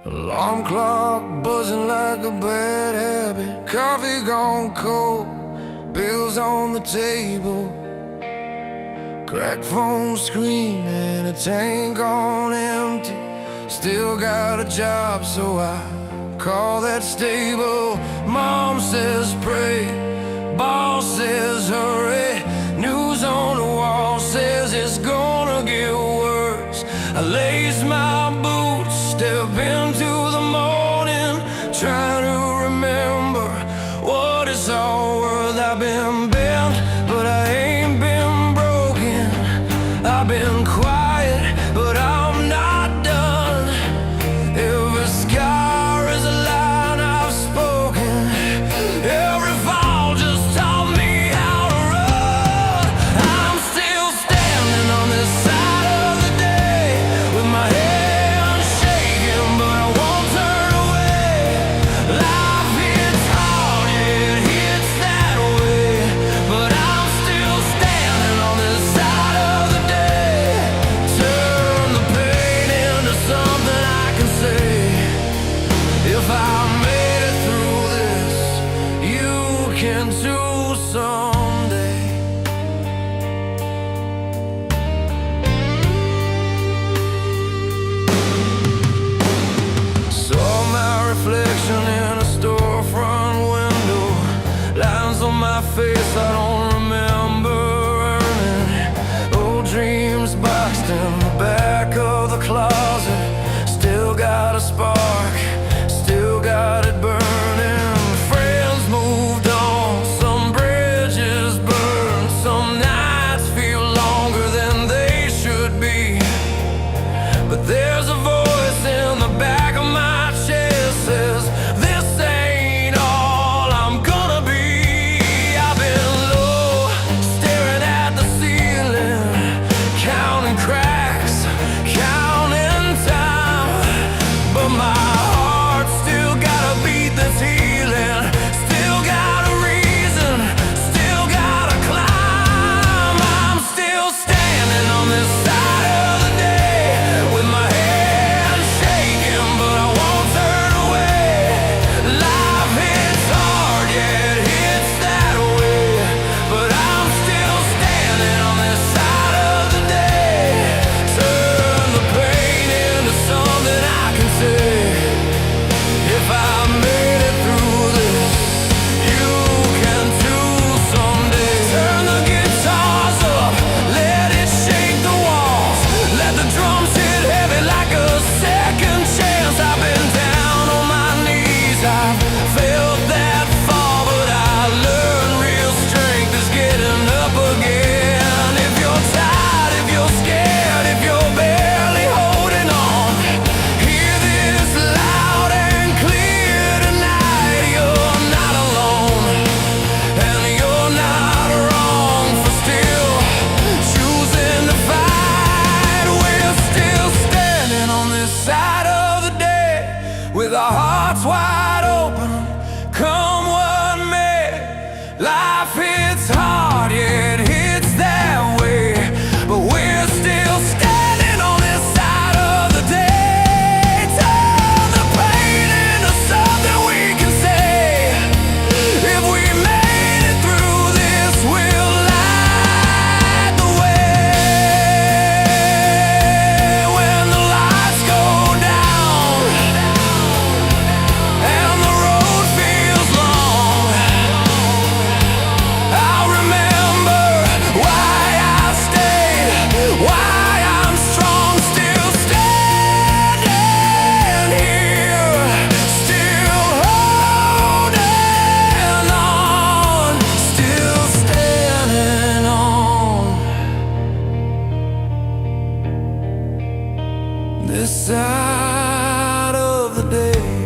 [SPEAKER 1] Alarm clock buzzing like a bad habit, coffee gone cold, bills on the table, cracked phone screen and a tank on empty. Still got a job, so I call that stable. Mom says pray, boss says hurry. News on the wall says it's gonna get worse. I lace my boots, step into the morning, trying to remember what it's all worth. I've been bent, but I ain't been broken. I've been quiet, but I'm not done. Every scar is a line I've spoken. Every fall just taught me how to run. I'm still standing on this side of the day, with my head shaking, but I won't turn away. Life hits hard, yeah, it hits that way, but I'm still standing on this side of the day. Turn the pain into something I can say. If I made it through this, you can too someday. Saw my reflection in a storefront window, lines on my face I don't remember earning. Old dreams boxed in the back of the closet. Still got a spark, still got it burning. Friends moved on, some bridges burned. Some nights feel longer than they should be, but there's a voice in the back of my chest says this ain't all I'm gonna be. I've been low, staring at the ceiling, counting cracks, counting time, but my heart still got a beat that's healing. Still got a reason, still gotta climb. I'm still standing on this side of the day, with my head shaking, but I won't turn away. Life hits hard, yeah, it hits that way, but I'm still standing on this side of the day. Turn the pain into something I can say. If I made it through this, you can too someday. Turn the guitars up, let it shake the walls, let the drums hit heavy like a second chance. I've been down on my knees, I've felt that fall, but I learned real strength is getting up again. If you're tired, if you're scared, if you're barely holding on, hear this loud and clear tonight. You're not alone, and you're not wrong for still choosing to fight. We're still standing on this side of the day, with our hearts wide open, come what may. Life hits hard, yeah, it hits that way, but we're still standing on this side of the day. Turn the pain into something we can say. If we made it through this, we'll light the way. When the lights go down and the road feels long, I'll remember why I stayed, why I'm strong, still standing here, still holding on, still standing on this side of the day.